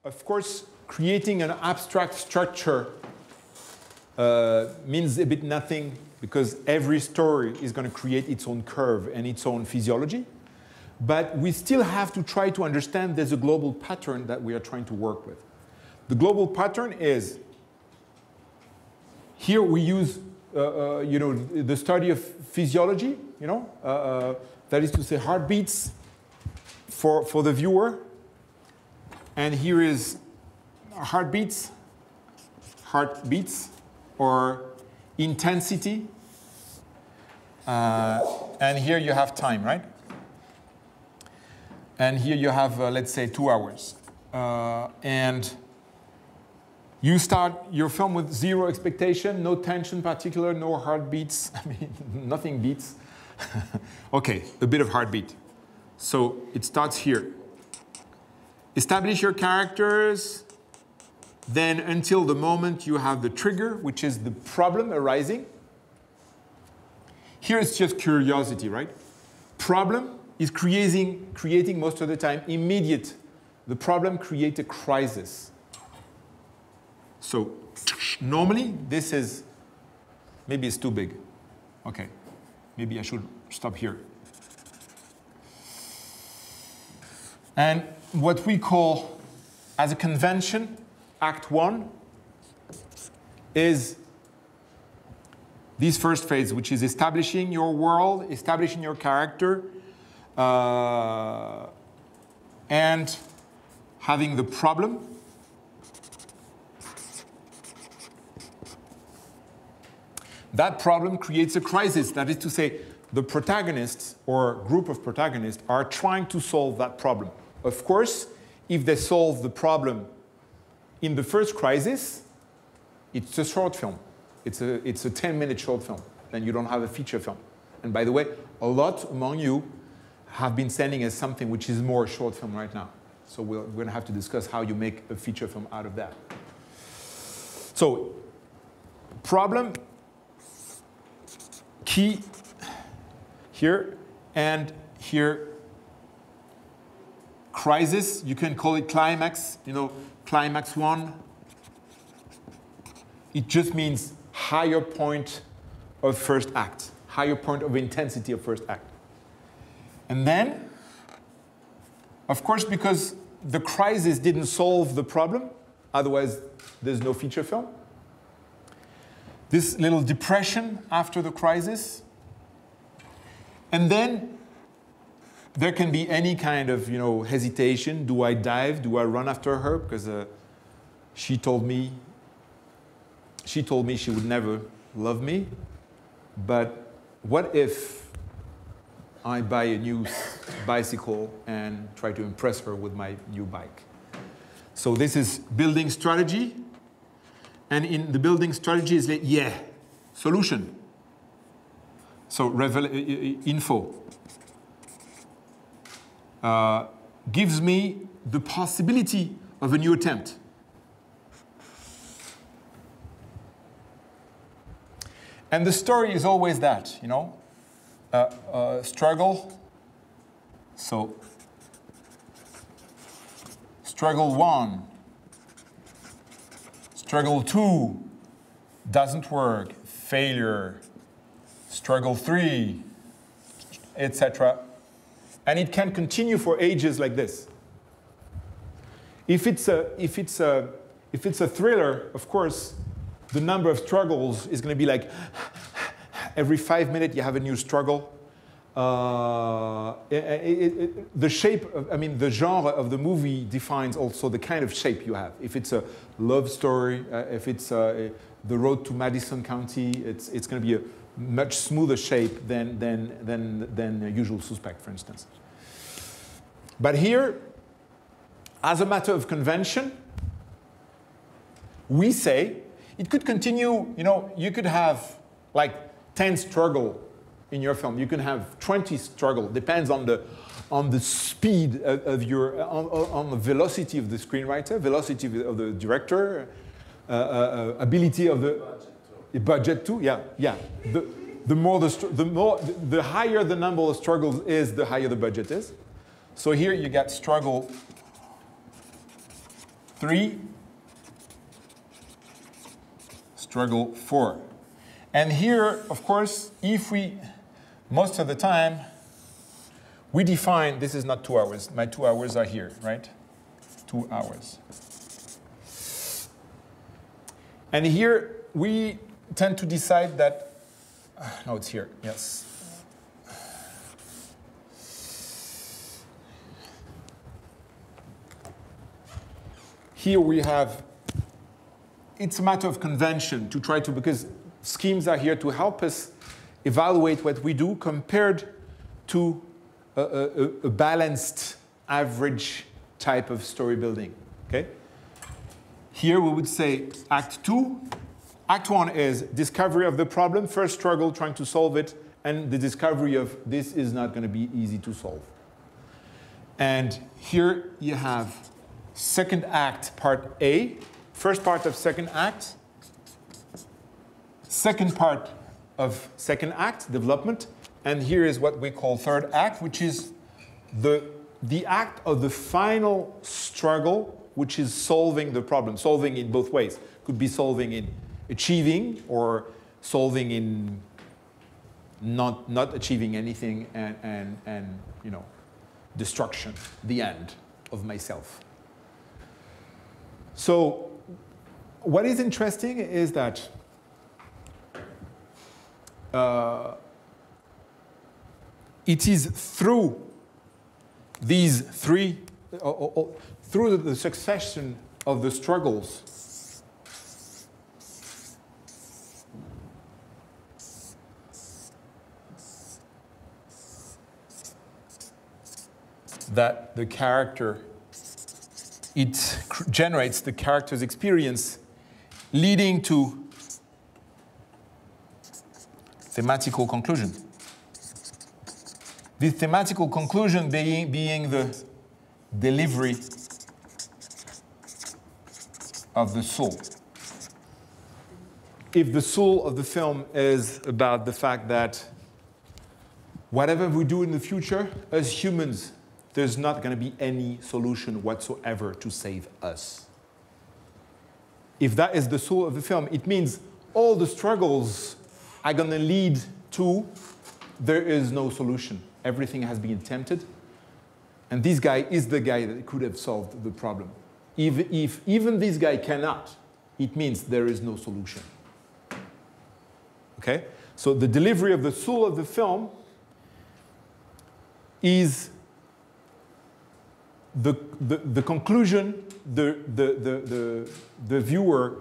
of course, creating an abstract structure means a bit nothing because every story is going to create its own curve and its own physiology. But we still have to try to understand there's a global pattern that we are trying to work with. The global pattern is, here we use the study of physiology, that is to say heartbeats for the viewer. And here is heartbeats, or intensity. And here you have time, right? And here you have, let's say, 2 hours. And you start your film with 0 expectation, no tension particular, no heartbeats. I mean, nothing beats. OK, a bit of heartbeat. So it starts here. Establish your characters. Then until the moment you have the trigger, which is the problem arising. Here it's just curiosity, right? Problem is creating most of the time immediate. The problem creates a crisis. So normally this is, maybe it's too big. OK, maybe I should stop here. And what we call, as a convention, Act 1 is this first phase, which is establishing your world, establishing your character, and having the problem. That problem creates a crisis. That is to say, the protagonists or group of protagonists are trying to solve that problem. Of course, if they solve the problem in the first crisis, it's a short film. It's a 10-minute short film. Then you don't have a feature film. And by the way, a lot among you have been sending us something which is more a short film right now. So we're going to have to discuss how you make a feature film out of that. So problem, key here, and here crisis. You can call it climax. Climax 1. It just means higher point of first act, higher point of intensity of first act. And then, of course, because the crisis didn't solve the problem, otherwise there's no feature film. This little depression after the crisis. And then there can be any kind of hesitation. Do I dive? Do I run after her? Because she told me she would never love me. But what if I buy a new bicycle and try to impress her with my new bike? So this is building strategy. And in the building strategy is like, solution. So info gives me the possibility of a new attempt. And the story is always that, struggle. So struggle 1, struggle 2, doesn't work, failure, struggle 3, etc. And it can continue for ages like this. If it's a thriller, of course, the number of struggles is going to be like every 5 minutes you have a new struggle. The shape, the genre of the movie defines also the kind of shape you have. If it's a love story, if it's The Road to Madison County, it's going to be a much smoother shape than Usual Suspect, for instance. But here, as a matter of convention, we say it could continue. You could have like 10 struggle in your film. You can have 20 struggle. Depends on the speed of your on the velocity of the screenwriter, velocity of the director, ability of the budget too. Yeah. The higher the number of struggles is, the higher the budget is. So here you get struggle 3, struggle 4. And here, of course, if we, most of the time, we define, this is not 2 hours. My 2 hours are here, right? 2 hours. And here, we tend to decide that, no, it's here, yes. Here we have, it's a matter of convention to try to, because schemes are here to help us evaluate what we do compared to a balanced, average type of story building, okay? Here we would say Act 2. Act 1 is discovery of the problem, first struggle trying to solve it, and the discovery of this is not going to be easy to solve. And here you have second act, part A, first part of second act, second part of second act, development, and here is what we call third act, which is the act of the final struggle, which is solving the problem, solving in both ways. Could be solving in achieving or solving in not achieving anything and you know, destruction, the end of myself. So what is interesting is that it is through these three, through the succession of the struggles that the character, it generates the character's experience, leading to thematical conclusion. The thematical conclusion being the delivery of the soul. If the soul of the film is about the fact that whatever we do in the future, as humans, there's not going to be any solution whatsoever to save us. If that is the soul of the film, it means all the struggles are going to lead to there is no solution. Everything has been attempted. And this guy is the guy that could have solved the problem. If even this guy cannot, it means there is no solution. Okay? So the delivery of the soul of the film is the conclusion the viewer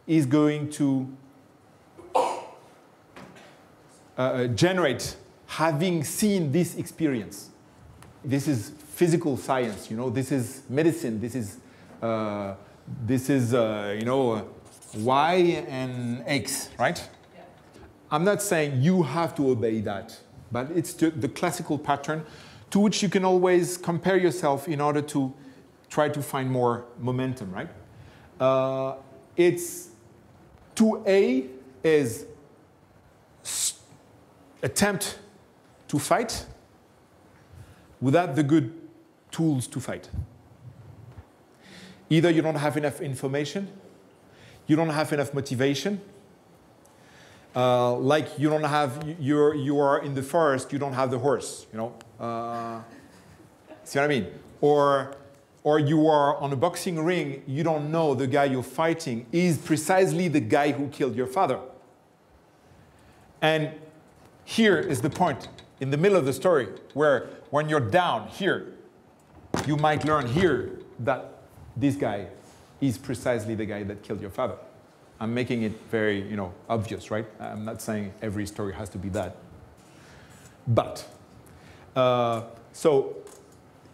is going to generate having seen this experience. This is physical science, you know. This is medicine. This is you know, Y and X, right? Yeah. I'm not saying you have to obey that, but it's the classical pattern to which you can always compare yourself in order to try to find more momentum, right? It's 2A is attempt to fight without the good tools to fight. Either you don't have enough information, you don't have enough motivation, like you don't have, you are in the forest, you don't have the horse, you know. See what I mean? Or you are on a boxing ring, you don't know the guy you're fighting is precisely the guy who killed your father. And here is the point in the middle of the story where when you're down here, you might learn here that this guy is precisely the guy that killed your father. I'm making it very, you know, obvious, right? I'm not saying every story has to be that. But, so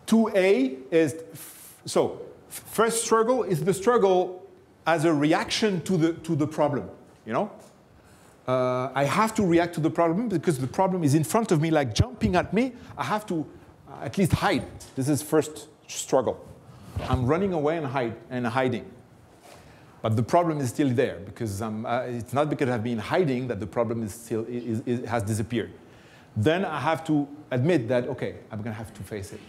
2A is, so first struggle is the struggle as a reaction to the problem, you know? I have to react to the problem because the problem is in front of me, like jumping at me. I have to at least hide. This is first struggle. I'm running away and hiding. But the problem is still there because it's not because I've been hiding that the problem is still has disappeared. Then I have to admit that, okay, I'm going to have to face it.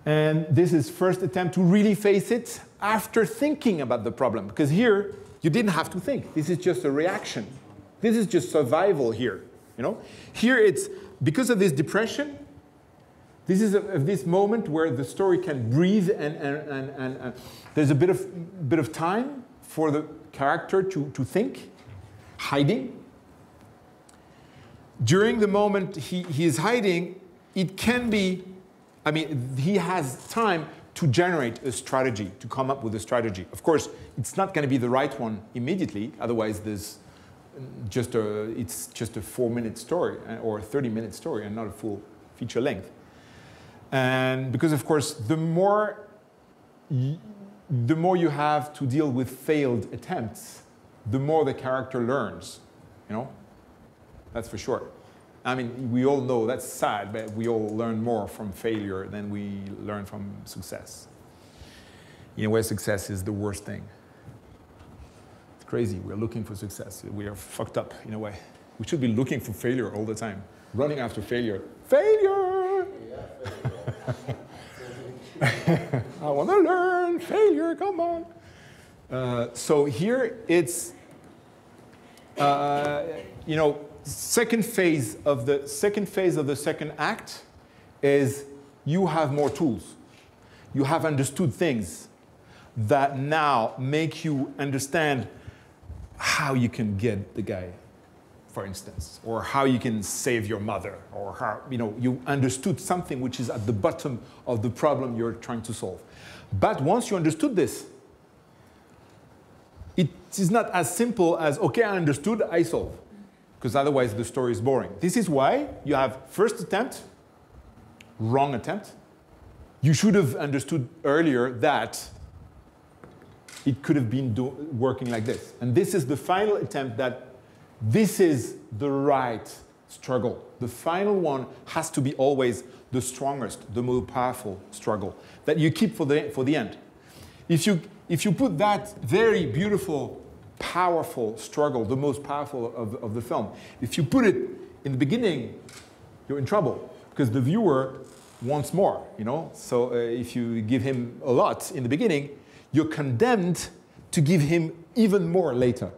And this is first attempt to really face it after thinking about the problem. Because here, you didn't have to think. This is just a reaction. This is just survival here. You know? Here it's, because of this depression, this is this moment where the story can breathe and there's a bit of time for the character to think, hiding. During the moment he is hiding, it can be, I mean, he has time to generate a strategy, to come up with a strategy. Of course, it's not going to be the right one immediately, otherwise there's it's just a 4-minute story or a 30-minute story and not a full feature length. And because, of course, the more you have to deal with failed attempts, the more the character learns, you know? That's for sure. I mean, we all know that's sad, but we all learn more from failure than we learn from success. In a way, success is the worst thing. It's crazy. We're looking for success. We are fucked up in a way. We should be looking for failure all the time, running after failure. Failure! I want to learn. Failure, come on. So here it's, you know, second phase of the second act is you have more tools. You have understood things that now make you understand how you can get the guy, for instance, or how you can save your mother, or how, you know, you understood something which is at the bottom of the problem you're trying to solve. But once you understood this, it is not as simple as, okay, I understood, I solve. Because otherwise the story is boring. This is why you have first attempt, wrong attempt. You should have understood earlier that it could have been working like this. And this is the final attempt that this is the right struggle. The final one has to be always the strongest, the most powerful struggle that you keep for the end. If you put that very beautiful, powerful struggle, the most powerful of the film, if you put it in the beginning, you're in trouble because the viewer wants more, you know? So if you give him a lot in the beginning, you're condemned to give him even more later.